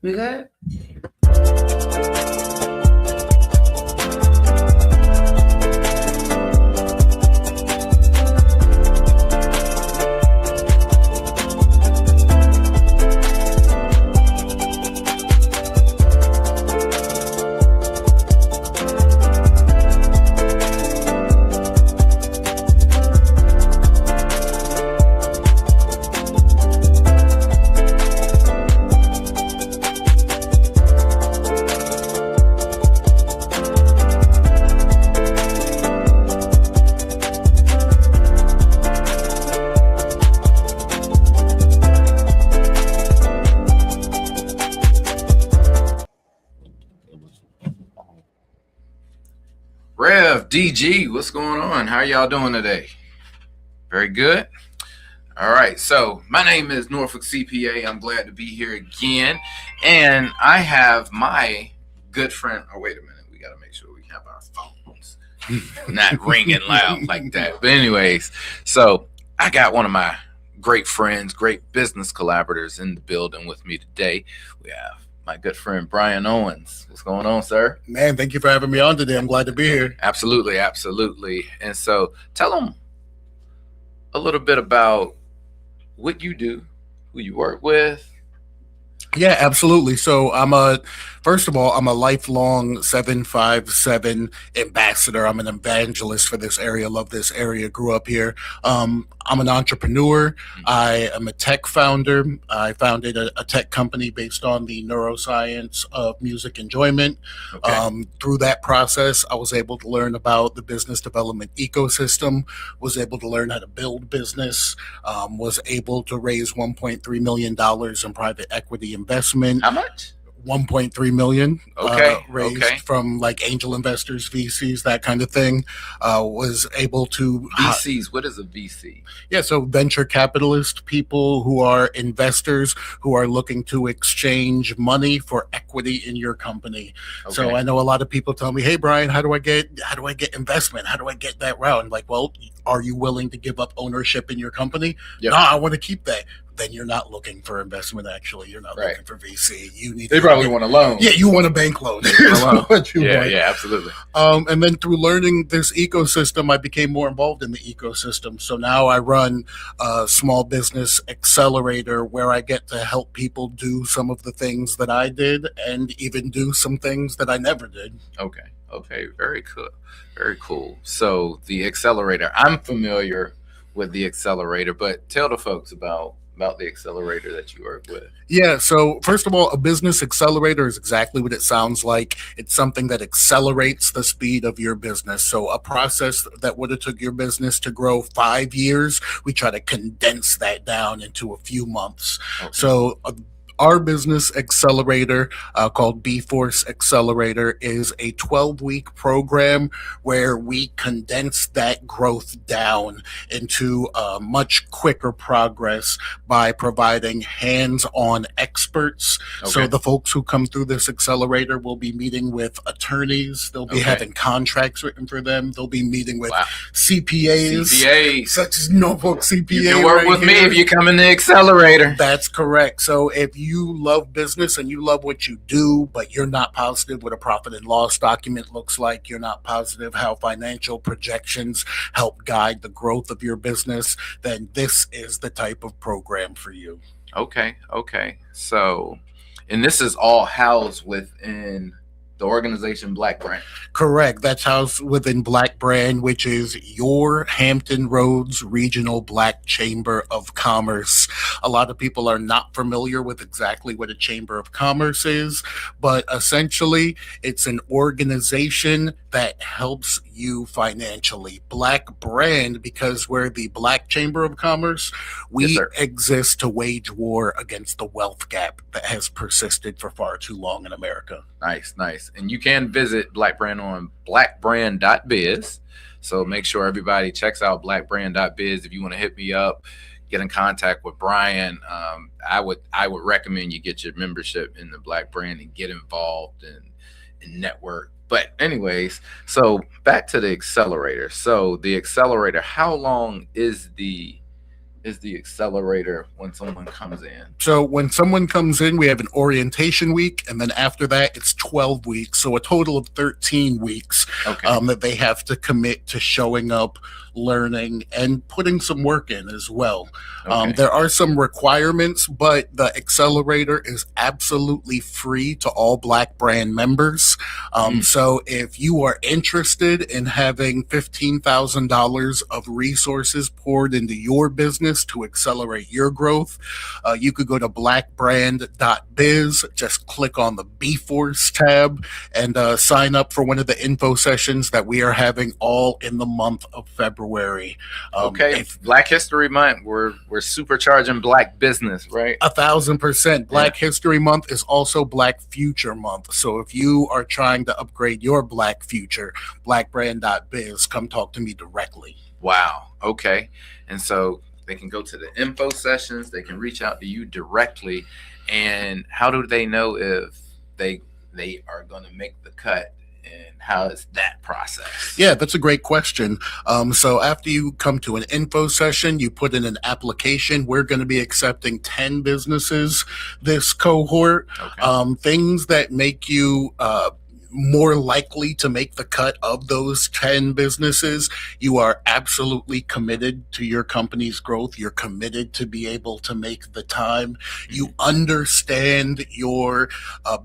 We good? have DG. What's going on? How y'all doing today? Very good. All right. So my name is Norfolk CPA. I'm glad to be here again. And I have my good friend. Oh, wait a minute. We got to make sure we have our phones not ringing loud like that. But anyways, so I got one of my great friends, great business collaborators in the building with me today. We have my good friend Brian Owens. What's going on, sir? Man, thank you for having me on today. I'm glad to be here. Absolutely, absolutely. And so tell them a little bit about what you do, who you work with. Yeah, absolutely. So first of all, I'm a lifelong 757 ambassador. I'm an evangelist for this area. Love this area. Grew up here. I'm an entrepreneur. I am a tech founder. I founded a tech company based on the neuroscience of music enjoyment. Okay. Through that process, I was able to learn about the business development ecosystem, was able to learn how to build business, was able to raise $1.3 million in private equity investment. How much? 1.3 million raised Okay. from like angel investors, VCs, that kind of thing. Was able to VCs. What is a VC? so venture capitalist, people who are investors who are looking to exchange money for equity in your company. Okay. So I know a lot of people tell me, "Hey Brian, how do I get investment? How do I get that route?" I'm like, "Well, are you willing to give up ownership in your company?" Yep. No, I want to keep that. Then you're not looking for investment. Actually, you're not Right. looking for VC. You need. They probably want a loan. Yeah, you want a bank loan. A loan. What you Yeah, want. yeah, absolutely. And then through learning this ecosystem, I became more involved in the ecosystem. So now I run a small business accelerator where I get to help people do some of the things that I did and even do some things that I never did. Okay, very cool. Very cool. So the accelerator, I'm familiar with the accelerator, but tell the folks about the accelerator that you work with. Yeah, so first of all, a business accelerator is exactly what it sounds like. It's something that accelerates the speed of your business. So a process that would have took your business to grow 5 years, we try to condense that down into a few months. Okay. So our business accelerator called B-Force Accelerator is a 12-week program where we condense that growth down into much quicker progress by providing hands-on experts. Okay. So the folks who come through this accelerator will be meeting with attorneys. They'll be Okay. having contracts written for them. They'll be meeting with Wow. CPAs, CPAs. such as Norfolk CPA. You can work right with me here. if you come in the accelerator. That's correct. So if you love business and you love what you do, but you're not positive what a profit and loss document looks like, you're not positive how financial projections help guide the growth of your business, then this is the type of program for you. Okay. So, and this is all housed within the organization Black Brand. Correct. That's housed within Black Brand, which is your Hampton Roads Regional Black Chamber of Commerce. A lot of people are not familiar with exactly what a Chamber of Commerce is, but essentially it's an organization that helps you financially. Black Brand, because we're the Black Chamber of Commerce, we Yes, sir. exist to wage war against the wealth gap that has persisted for far too long in America. Nice. And you can visit Black Brand on blackbrand.biz. So make sure everybody checks out blackbrand.biz. If you want to hit me up, get in contact with Brian, I would recommend you get your membership in the Black Brand and get involved and network. But anyways, so back to the accelerator. So the accelerator, how long is the accelerator when someone comes in? So when someone comes in, we have an orientation week, and then after that, it's 12 weeks. So a total of 13 weeks Okay. that they have to commit to showing up, learning, and putting some work in as well. Okay. There are some requirements, but the accelerator is absolutely free to all Black Brand members. So if you are interested in having $15,000 of resources poured into your business to accelerate your growth, you could go to blackbrand.biz, just click on the B-Force tab, and sign up for one of the info sessions that we are having all in the month of February. February. Okay, Black History Month. We're supercharging Black business, right? 1,000%. Black History Month is also Black Future Month. So if you are trying to upgrade your Black future, blackbrand.biz, come talk to me directly. Wow. Okay. And so they can go to the info sessions. They can reach out to you directly. And how do they know if they are going to make the cut? And how is that process? Yeah, that's a great question. So after you come to an info session, you put in an application. We're going to be accepting 10 businesses this cohort. Okay. Things that make you more likely to make the cut of those 10 businesses. You are absolutely committed to your company's growth. You're committed to be able to make the time. You understand your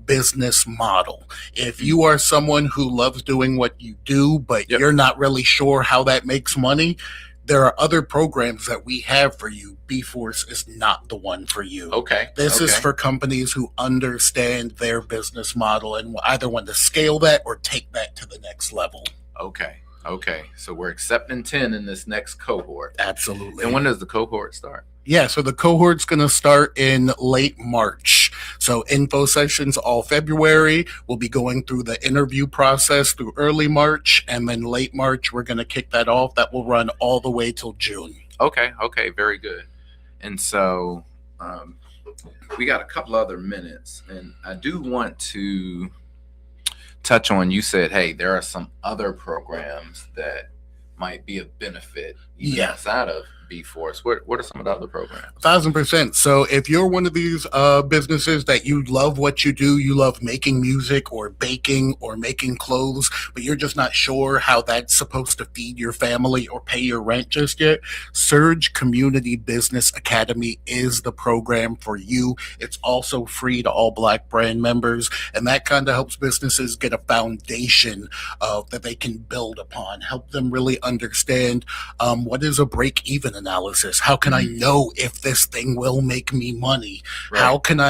business model. If you are someone who loves doing what you do, but Yep. you're not really sure how that makes money, there are other programs that we have for you. B-Force is not the one for you. Okay. This is Okay. for companies who understand their business model and either want to scale that or take that to the next level. Okay. Okay. So we're accepting 10 in this next cohort. Absolutely. And when does the cohort start? Yeah, so the cohort's going to start in late March. So info sessions all February. We'll be going through the interview process through early March, and then late March, we're going to kick that off. That will run all the way till June. Okay. Okay. Very good. And so we got a couple other minutes, and I do want to touch on, you said, hey, there are some other programs that might be of benefit even Yeah. outside of B-Force. What are some of the other programs? 1,000%. So if you're one of these businesses that you love what you do, you love making music or baking or making clothes, but you're just not sure how that's supposed to feed your family or pay your rent just yet, Surge Community Business Academy is the program for you. It's also free to all Black Brand members, and that kind of helps businesses get a foundation that they can build upon, help them really understand what is a break-even analysis. How can I know if this thing will make me money? Right. How can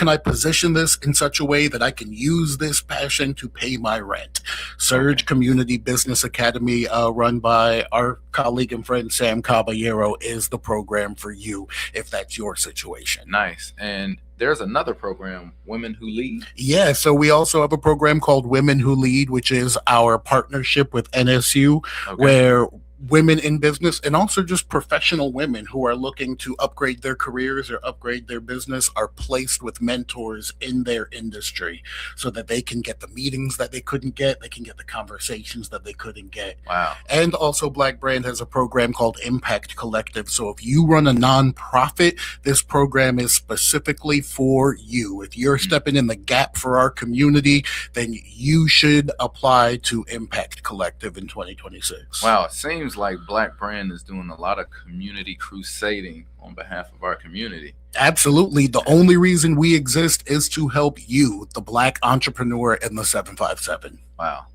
I position this in such a way that I can use this passion to pay my rent? Surge Community Business Academy, run by our colleague and friend Sam Caballero, is the program for you if that's your situation. Nice. And there's another program, Women Who Lead. Yeah, so we also have a program called Women Who Lead, which is our partnership with NSU, Okay. where women in business and also just professional women who are looking to upgrade their careers or upgrade their business are placed with mentors in their industry so that they can get the meetings that they couldn't get, they can get the conversations that they couldn't get. Wow. And also Black Brand has a program called Impact Collective. So if you run a nonprofit, this program is specifically for you. If you're stepping in the gap for our community, then you should apply to Impact Collective in 2026. Wow. It seems like Black Brand is doing a lot of community crusading on behalf of our community. Absolutely. The only reason we exist is to help you, the Black entrepreneur in the 757. Wow.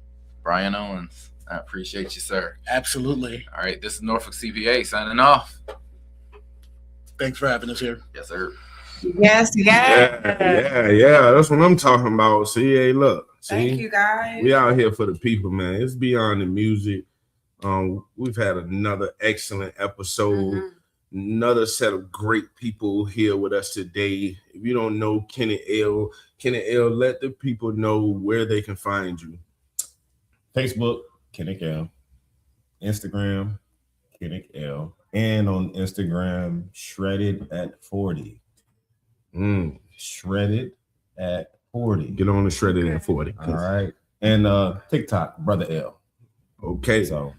Brian Owens, I appreciate you, sir. Absolutely. All right. This is Norfolk CPA signing off. Thanks for having us here. Yes, sir. Yes, yes. Yeah. That's what I'm talking about. See, hey, look. See, Thank you, guys. we out here for the people, man. It's beyond the music. We've had another excellent episode. Another set of great people here with us today. If you don't know Kenneth L, let the people know where they can find you. Facebook, Kenneth L. Instagram, Kenneth L. And on Instagram, Shredded at 40. Shredded at 40. Get on the Shredded at 40. All right. And TikTok, Brother L. Okay. So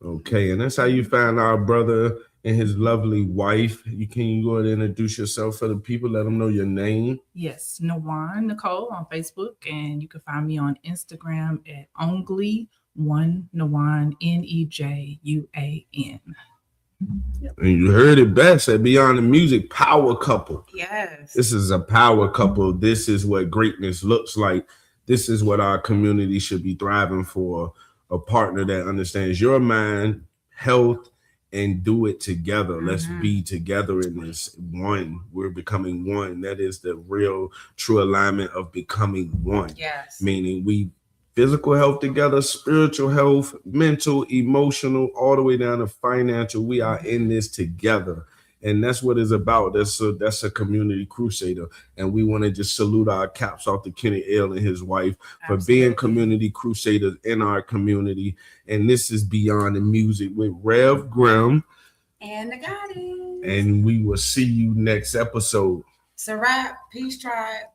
Okay, and that's how you find our brother and his lovely wife. Can you go ahead and introduce yourself for the people? Let them know your name. Yes, Nawan Nicole on Facebook, and you can find me on Instagram at Only1 Nawan Nejuan. And you heard it best at Beyond the Music, power couple. Yes. This is a power couple. This is what greatness looks like. This is what our community should be thriving for. A partner that understands your mind, health, and do it together. Let's be together in this one. We're becoming one. That is the real true alignment of becoming one. Yes. Meaning we physical health together, spiritual health, mental, emotional, all the way down to financial. We are in this together. And that's what it's about. That's a community crusader. And we want to just salute our caps off to Kenny L and his wife for being community crusaders in our community. And this is Beyond the Music with Rev Grimm. And the Gotti. And we will see you next episode. It's a wrap. Peace, tribe.